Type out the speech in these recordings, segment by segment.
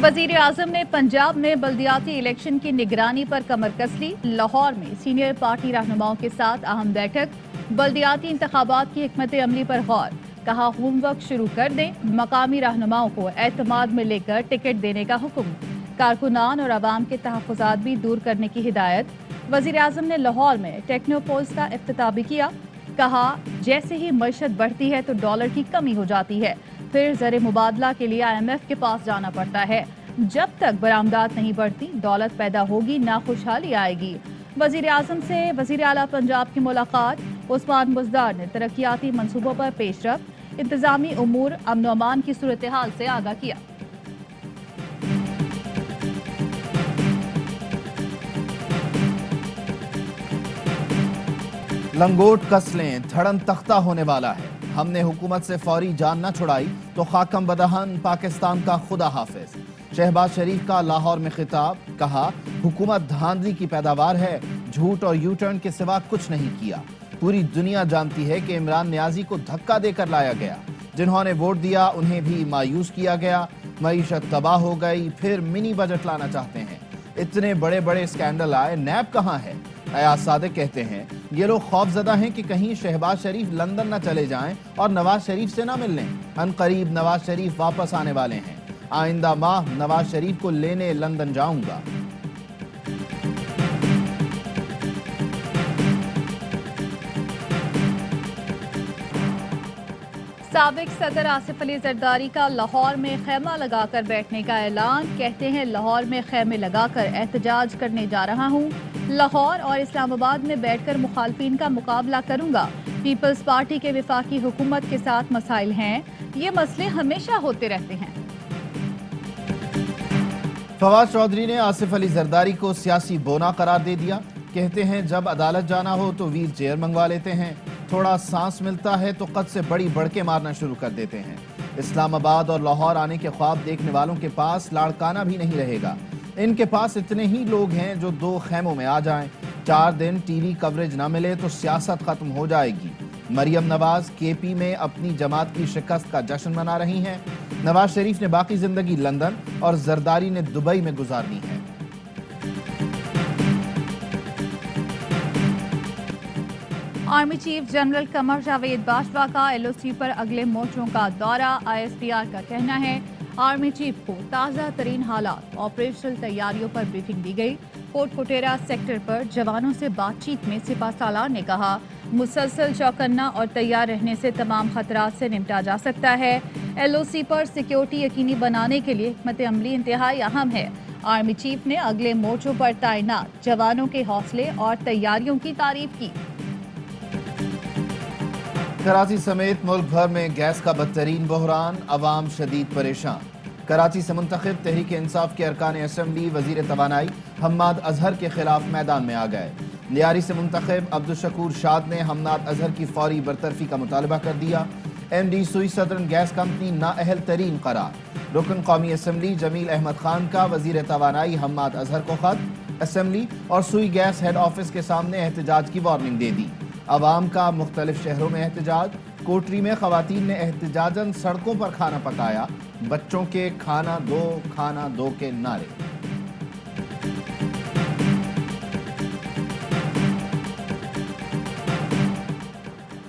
वजीर आजम ने पंजाब में बल्दियाती इलेक्शन की निगरानी पर कमर कस ली। लाहौर में सीनियर पार्टी रहनुमाओं के साथ अहम बैठक। बल्दियाती इंतखाबात की हिकमत अमली पर गौर। कहा होमवर्क शुरू कर दें। मकामी रहनुमाओं को एतमाद में लेकर टिकट देने का हुक्म। कारकुनान और आवाम के तहफ़्फ़ुज़ात भी दूर करने की हिदायत। वजीर आजम ने लाहौर में टेक्नोपोल्स का इफ्तिताह भी किया। कहा जैसे ही मईशत बढ़ती है तो डॉलर की कमी हो जाती है, फिर ज़र मुबादला के लिए IMF के पास जाना पड़ता है। जब तक बरामदात नहीं बढ़ती दौलत पैदा होगी ना खुशहाली आएगी। वजीर आजम से वजीर आला पंजाब की मुलाकात। उस्मान बुज़दार ने तरक्याती मंसूबों पर पेशरफ, इंतजामी उमूर, अमन व अमान की सूरत हाल से आगाह किया। लंगोट कस लें, धड़न तख्ता होने वाला है। हमने हुकूमत से फौरी जान न छुड़ाई तो खाकम बदहन पाकिस्तान का खुदा हाफिज। शहबाज शरीफ का लाहौर में खिताब। कहा हुकूमत धांधली की पैदावार है, झूठ और यू टर्न के सिवा कुछ नहीं किया। पूरी दुनिया जानती है कि इमरान नियाजी को धक्का देकर लाया गया। जिन्होंने वोट दिया उन्हें भी मायूस किया गया। मईशत तबाह हो गई, फिर मिनी बजट लाना चाहते हैं। इतने बड़े बड़े स्कैंडल आए, नैब कहाँ है? अयाज सादिक कहते हैं ये लोग खौफजदा हैं कि कहीं शहबाज शरीफ लंदन न चले जाएं और नवाज शरीफ से न मिल लें। अनकरीब नवाज शरीफ वापस आने वाले हैं। आइंदा माह नवाज शरीफ को लेने लंदन जाऊंगा। साबिक सदर आसिफ अली जरदारी का लाहौर में खैमा लगाकर बैठने का ऐलान। कहते हैं लाहौर में खैमे लगाकर एहतजाज करने जा रहा हूँ। लाहौर और इस्लामाबाद में बैठकर मुखालफिन का मुकाबला करूंगा। पीपल्स पार्टी के विफाकी हुकूमत के साथ मसाइल हैं, ये मसले हमेशा होते रहते हैं। फवाद चौधरी ने आसिफ अली जरदारी को सियासी बोना करार दे दिया। कहते हैं जब अदालत जाना हो तो व्हील चेयर मंगवा लेते हैं, थोड़ा सांस मिलता है तो कद से बड़ी बढ़के मारना शुरू कर देते हैं। इस्लामाबाद और लाहौर आने के ख्वाब देखने वालों के पास लाड़काना भी नहीं रहेगा। इनके पास इतने ही लोग हैं जो 2 खैमों में आ जाएं। 4 दिन टीवी कवरेज ना मिले तो सियासत खत्म हो जाएगी। मरियम नवाज KP में अपनी जमात की शिकस्त का जश्न मना रही हैं। नवाज शरीफ ने बाकी जिंदगी लंदन और जरदारी ने दुबई में गुजारनी है। Army chief general Qamar Javed Bajwa का LOC पर अगले मोर्चों का दौरा। ISPR का कहना है आर्मी चीफ को ताज़ा तरीन हालात ऑपरेशनल तैयारियों पर ब्रीफिंग दी गई। कोटपुटेरा सेक्टर पर जवानों से बातचीत में सिपा सालार ने कहा मुसलसल चौकन्ना और तैयार रहने से तमाम खतरात से निपटा जा सकता है। LOC पर सिक्योरिटी यकीनी बनाने के लिए हिकमत अमली इंतहाई अहम है। आर्मी चीफ ने अगले मोर्चों पर तैनात जवानों के हौसले और तैयारियों की तारीफ की। कराची समेत मुल्क भर में गैस का बदतरीन बहरान, अवाम शदीद परेशान। कराची से मुंतखब तहरीक इंसाफ के अरकान असम्बली वजीर तवानाई हम्माद अजहर के खिलाफ मैदान में आ गए। लियारी से मुंतखब अब्दुल शकूर शाद ने हम्माद अजहर की फौरी बरतरफी का मुतालबा कर दिया। MD सुई सदरन गैस कंपनी नाअहल तरीन करार। रुकन कौमी असम्बली जमील अहमद खान का वजीर तवानाई हम्माद अजहर को खत। असम्बली और सुई गैस हेड ऑफिस के सामने एहतजाज की वार्निंग दे दी। अवाम का मुख्तलिफ शहरों में एहतजाज। कोटरी में खवातीन ने एहतजाजन सड़कों पर खाना पकाया। बच्चों के खाना दो के नारे।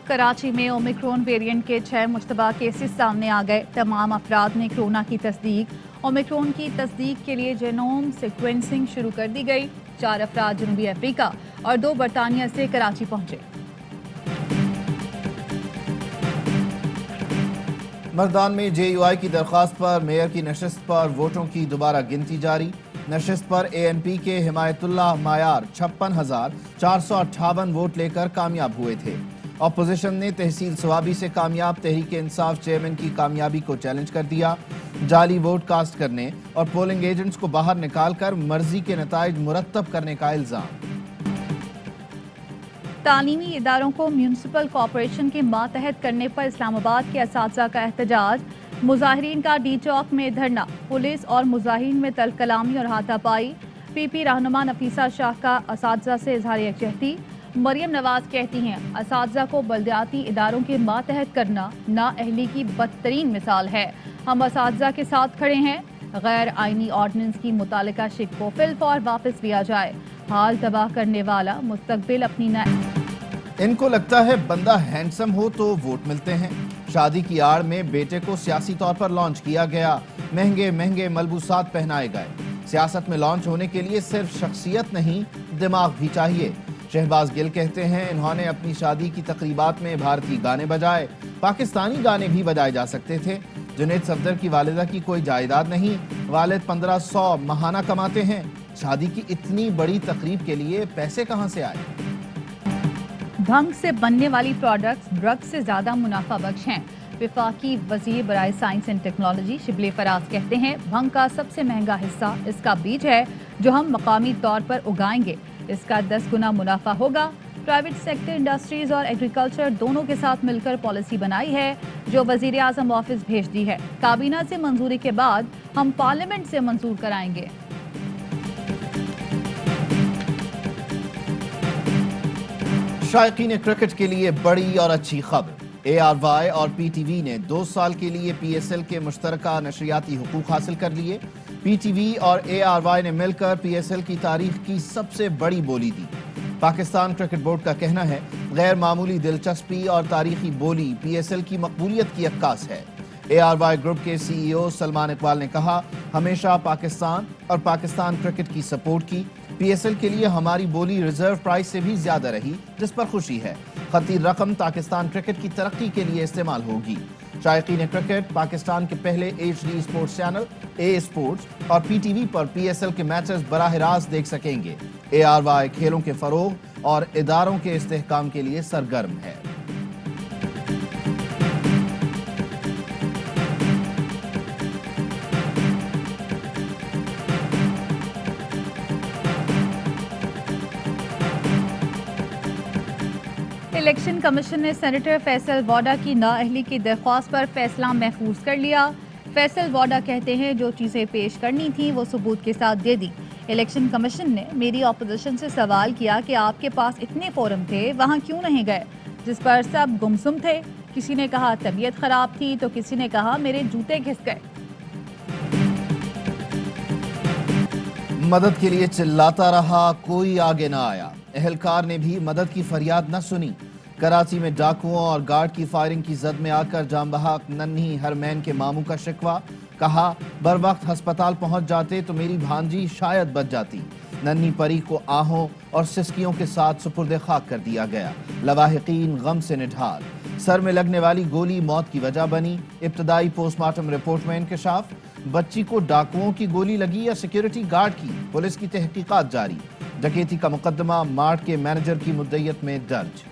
कराची में ओमिक्रॉन वेरिएंट के 6 मुश्तबा केसेस सामने आ गए। तमाम अफराद ने कोरोना की तस्दीक। ओमिक्रॉन की तस्दीक के लिए जेनोम सिक्वेंसिंग शुरू कर दी गई। 4 अफराद जनूबी अफ्रीका और 2 बरतानिया से कराची पहुंचे। मर्दान में JUI की दरख्वास्त पर मेयर की नशस्त पर वोटों की दोबारा गिनती जारी। नशस्त पर ANP के हिमायतुल्लाह मायार 56,458 वोट लेकर कामयाब हुए थे। अपोजिशन ने तहसील स्वाबी से कामयाब तहरीक इंसाफ चेयरमैन की कामयाबी को चैलेंज कर दिया। जाली वोट कास्ट करने और पोलिंग एजेंट्स को बाहर निकालकर मर्जी के नताइज मुरत्तब करने का इल्जाम। तालीमी इदारों को म्यूनिसिपल कॉरपोरेशन के मातहत करने पर इस्लामाबाद के असातिज़ा का एहतजाज। मुजाहिरीन का डी चौक में धरना। पुलिस और मुजाहिरीन में तलकलामी और हाथापाई। PP रहनुमा नफीसा शाह का असातिज़ा से इजहार यकजहती। मरियम नवाज कहती हैं असातिज़ा को बल्दियाती इदारों के मातहत करना नाअहली की बदतरीन मिसाल है। हम असातिज़ा के साथ खड़े हैं। غیر آئینی آرڈیننس کی متعلقہ شق کو فی الفور واپس لیا جائے، حال تباہ کرنے والا مستقبل اپنی ان کو لگتا ہے بندہ ہینڈسم ہو تو ووٹ ملتے ہیں۔ شادی کی آڑ میں بیٹے کو سیاسی طور پر لانچ کیا گیا، مہنگے مہنگے ملبوسات پہنائے گئے۔ سیاست میں لانچ ہونے کے لیے صرف شخصیت نہیں، دماغ بھی چاہیے۔ شہباز گل کہتے ہیں انہوں نے اپنی شادی کی تقریبات میں بھارتی گانے بجائے، پاکستانی گانے بھی بجائے جا سکتے تھے۔ جنید صفدر کی والدہ کی کوئی جائیداد نہیں، والد 1500 ماہانہ کماتے ہیں۔ شادی کی اتنی بڑی تقریب کے لیے پیسے کہاں سے آئے؟ بھنگ سے بننے والی پروڈکٹس ڈرگ سے زیادہ منافع بخش ہیں۔ وفاقی وزیر برائے science and technology Shibli Faraz کہتے ہیں بھنگ کا سب سے مہنگا حصہ اس کا بیج ہے جو ہم مقامی طور پر اگائیں گے، اس کا 10 گنا منافع ہوگا۔ پرائیویٹ سیکٹر انڈسٹریز اور ایگریکلچر دونوں کے ساتھ مل کر پالیسی بنائی ہے جو وزیر اعظم آفس بھیج دی ہے۔ کابینہ سے منظوری کے بعد ہم پارلیمنٹ سے منظور کرائیں گے۔ شائقین کرکٹ کے لیے بڑی اور اچھی خبر، اے آر وائی اور پی ٹی وی نے 2 سال کے لیے پی ایس ایل کے مشترکہ نشریاتی حقوق حاصل کر لیے۔ پی ٹی وی اور اے آر وائی نے مل کر پی ایس ایل کی تاریخ کی سب سے بڑی بولی دی۔ پاکستان کرکٹ بورڈ کا کہنا ہے غیر معمولی دلچسپی اور تاریخی بولی پی ایس ایل کی مقبولیت کی عکاس ہے۔ اے آر وائی گروپ کے سی ای او سلمان اقبال نے کہا ہمیشہ پاکستان اور پاکستان کرکٹ کی سپورٹ کی، پی ایس ایل کے لیے ہماری بولی ریزرو پرائز سے بھی زیادہ رہی جس پر خوشی ہے، خطی رقم پاکستان کرکٹ کی ترقی کے لیے استعمال ہوگی۔ شائقین کرکٹ پاکستان کے پہلے H D sports channel A sports اور پی ٹی وی پر پی ایس ایل کے میچز براہ راست دیکھ سکیں گے۔ اے آر وائی کھیلوں کے فروغ اور اداروں کے استحکام کے لیے سرگرم ہے۔ الیکشن کمیشن نے سینیٹر فیصل واڈا کی نااہلی کی درخواست پر فیصلہ محفوظ کر لیا۔ فیصل واڈا کہتے ہیں جو چیزیں پیش کرنی تھیں وہ ثبوت کے ساتھ دے دی۔ الیکشن کمیشن نے میری اپوزیشن سے سوال کیا کہ آپ کے پاس اتنے فورم تھے وہاں کیوں نہیں گئے، جس پر سب گمسم تھے۔ کسی نے کہا طبیعت خراب تھی تو کسی نے کہا میرے جوتے گھس گئے۔ مدد کے لیے چلاتا رہا، کوئی آگے نہ آیا، اہلکار نے بھی مدد کی فریاد نہ سنی۔ کراچی میں ڈاکوؤں اور گارڈ کی فائرنگ کی زد میں آ کر جاں بحق ننھی ہرمین کے ماموں کا شکوہ، کہا بر وقت ہسپتال پہنچ جاتے تو میری بھانجی شاید بچ جاتی۔ ننھی پری کو آہوں اور سسکیوں کے ساتھ سپرد خاک کر دیا گیا۔ لواحقین غم سے نڈھال، سر میں لگنے والی گولی موت کی وجہ بنی۔ ابتدائی پوسٹ مارٹم رپورٹ میں انکشاف، بچی کو ڈاکوؤں کی گولی لگی یا سیکیورٹی گارڈ کی، پولیس کی تحقیقات جاری۔ ڈکیتی کا مقدمہ مارٹ کے مینیجر کی مدعیت میں درج۔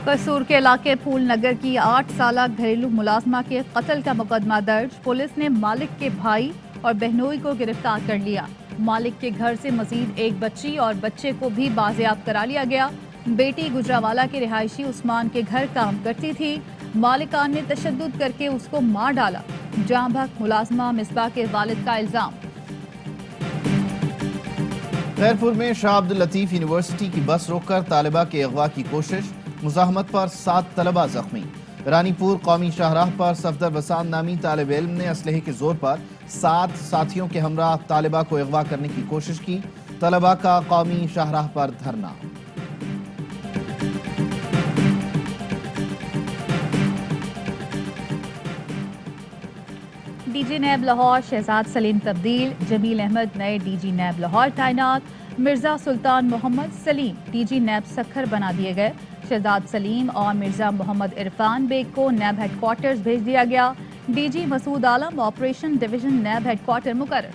قصور کے علاقے پھول نگر کی 8 سالہ گھریلو ملازمہ کے قتل کا مقدمہ درج۔ پولیس نے مالک کے بھائی اور بہنوئی کو گرفتار کر لیا۔ مالک کے گھر سے مزید ایک بچی اور بچے کو بھی بازیاب کرا لیا گیا۔ بیٹی گجراوالا کے رہائشی عثمان کے گھر کام کرتی تھی، مالکان نے تشدد کر کے اس کو مار ڈالا، جاں بحق ملازمہ مصباح کے والد کا الزام۔ خیرپور میں شاہ عبداللطیف یونیورسٹی کی بس روک کر طالبہ کے اغوا کی کوشش، مزاحمت پر 7 طلبہ زخمی۔ رانی پور قومی شاہراہ پر صفدر وسام نامی طالب علم نے اسلحے کے زور پر 7 ساتھیوں کے ہمراہ طالبہ کو اغوا کرنے کی کوشش کی۔ طلبہ کا قومی شاہراہ پر دھرنا۔ ڈی جی نیب لاہور شہزاد سلیم تبدیل، جمیل احمد نئے ڈی جی نیب لاہور تعینات، مرزا سلطان محمد سلیم ڈی جی نیب سکھر بنا دیے گئے۔ شہزاد سلیم اور مرزا محمد عرفان بیگ کو نیب ہیڈ کوارٹرز بھیج دیا گیا۔ D G Masood Alam operation division NAB headquarters مقرر۔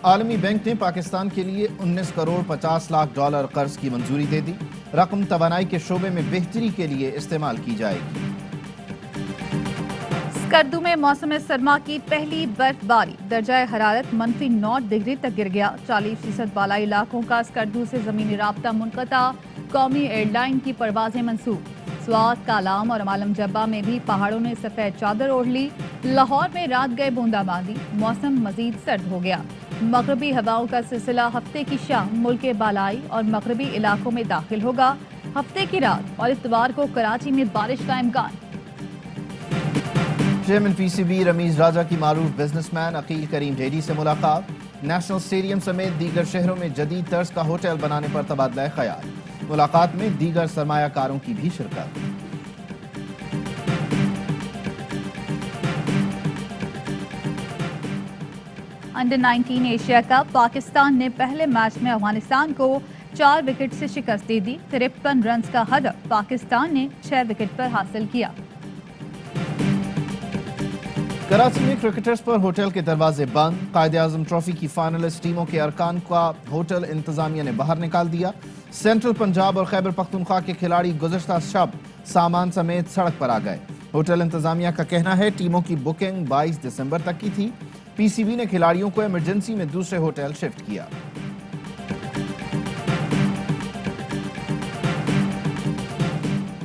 عالمی بینک نے پاکستان کے لیے 19 کروڑ 50 لاکھ ڈالر قرض کی منظوری دے دی۔ رقم توانائی کے شعبے میں بہتری کے لیے استعمال کی جائے گی۔ اسکردو میں موسم سرما کی پہلی برف باری، درجہ حرارت -9 ڈگری تک گر گیا۔ 40% بالائی علاقوں کا اسکردو سے زمینی رابطہ منقطع، قومی ایئر لائن کی پروازیں منسوخ۔ سوات، کالام اور عالم جبہ میں بھی پہاڑوں نے سفید چادر اوڑھ لی۔ لاہور میں رات گئے بوندا باندی، موسم مزید سرد ہو گیا۔ مغربی ہواؤں کا سلسلہ ہفتے کی شام ملک کے بالائی اور مغربی علاقوں میں داخل ہوگا۔ हफ्ते की रात और इतवार को कराची में बारिश का इम्कान। चेयरमैन पीसीबी रमीज राजा की मारूफ बिजनेसमैन अकील करीम डेडी से मुलाकात। नेशनल स्टेडियम समेत दीगर शहरों में जदीद तर्ज का होटल बनाने पर तबादला ख्याल। मुलाकात में दीगर सरमायाकारों की भी शिरकत। अंडर 19 एशिया कप पाकिस्तान ने पहले मैच में अफगानिस्तान को 4 विकेट से शिकस्त दे दी। 53 रन का हदफ पाकिस्तान ने 6 विकेट पर हासिल किया। कराची में क्रिकेटर्स पर होटल के दरवाजे बंद। कायदे-आज़म ट्रॉफी की फाइनलिस्ट टीमों के अरकान का होटल इंतजामिया ने बाहर निकाल दिया। सेंट्रल पंजाब और खैबर पख्तूनख्वा के खिलाड़ी गुज़श्ता शब सामान समेत सड़क पर आ गए। होटल इंतजामिया का कहना है टीमों की बुकिंग 22 दिसंबर तक की थी। पीसीबी ने खिलाड़ियों को इमरजेंसी में दूसरे होटल शिफ्ट किया।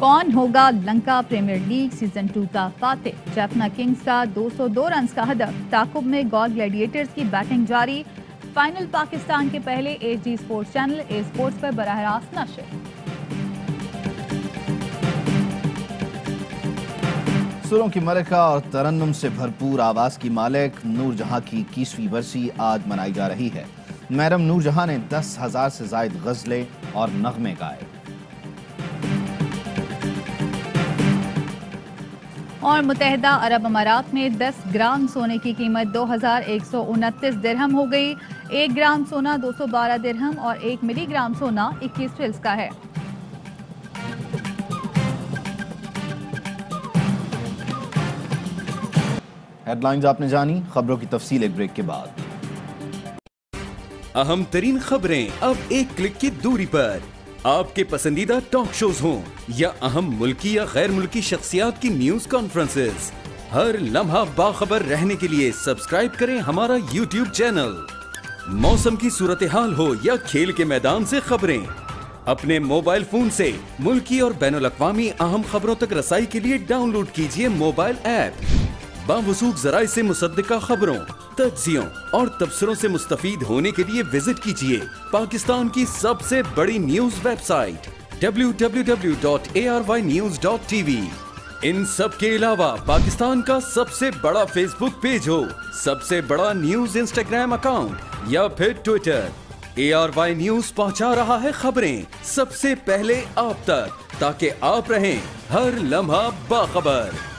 कौन होगा लंका प्रीमियर लीग सीजन 2 का फातिह? जाफना किंग्स का 202 रन का हदफ। ताकुब में गौर ग्लैडिएटर्स की बैटिंग जारी। फाइनल पाकिस्तान के पहले HD स्पोर्ट्स चैनल ए स्पोर्ट्स पर बराह रास्त नशर। सुरों की मलिका और तरन्नुम से भरपूर आवाज की मालिक नूर जहां की 21वीं बरसी आज मनाई जा रही है। मैडम नूर जहां ने 10,000 से जायद गजलें और नगमे गाए। और मुत्तहिदा अरब अमारात में 10 ग्राम सोने की कीमत 2129 दिरहम हो गई। 1 ग्राम सोना 212 दिरहम और 1 मिलीग्राम सोना 21 फिल्स का है। हेडलाइंस आपने जानी, खबरों की तफसील एक ब्रेक के बाद। अहम तरीन खबरें अब एक क्लिक की दूरी पर। आपके पसंदीदा टॉक शोज हों या अहम मुल्की या गैर मुल्की शख्सियात की न्यूज कॉन्फ्रेंसेस, हर लम्हा बाखबर रहने के लिए सब्सक्राइब करें हमारा YouTube चैनल। मौसम की सूरत हाल हो या खेल के मैदान से खबरें, अपने मोबाइल फोन से मुल्की और बैनुल-अक़वामी अहम खबरों तक रसाई के लिए डाउनलोड कीजिए मोबाइल ऐप। बावसूख ज़राए से मुसद्दिका खबरों, तज्ज़ियों और तबसरों से मुस्तफ़ीद होने के लिए विजिट कीजिए पाकिस्तान की सबसे बड़ी न्यूज वेबसाइट www.arYnews.tv। इन सब के अलावा पाकिस्तान का सबसे बड़ा फेसबुक पेज हो, सबसे बड़ा न्यूज इंस्टाग्राम अकाउंट या फिर ट्विटर, ARY न्यूज पहुंचा रहा है खबरें सबसे पहले आप तक, ताकि आप रहें हर लम्हा बाखबर।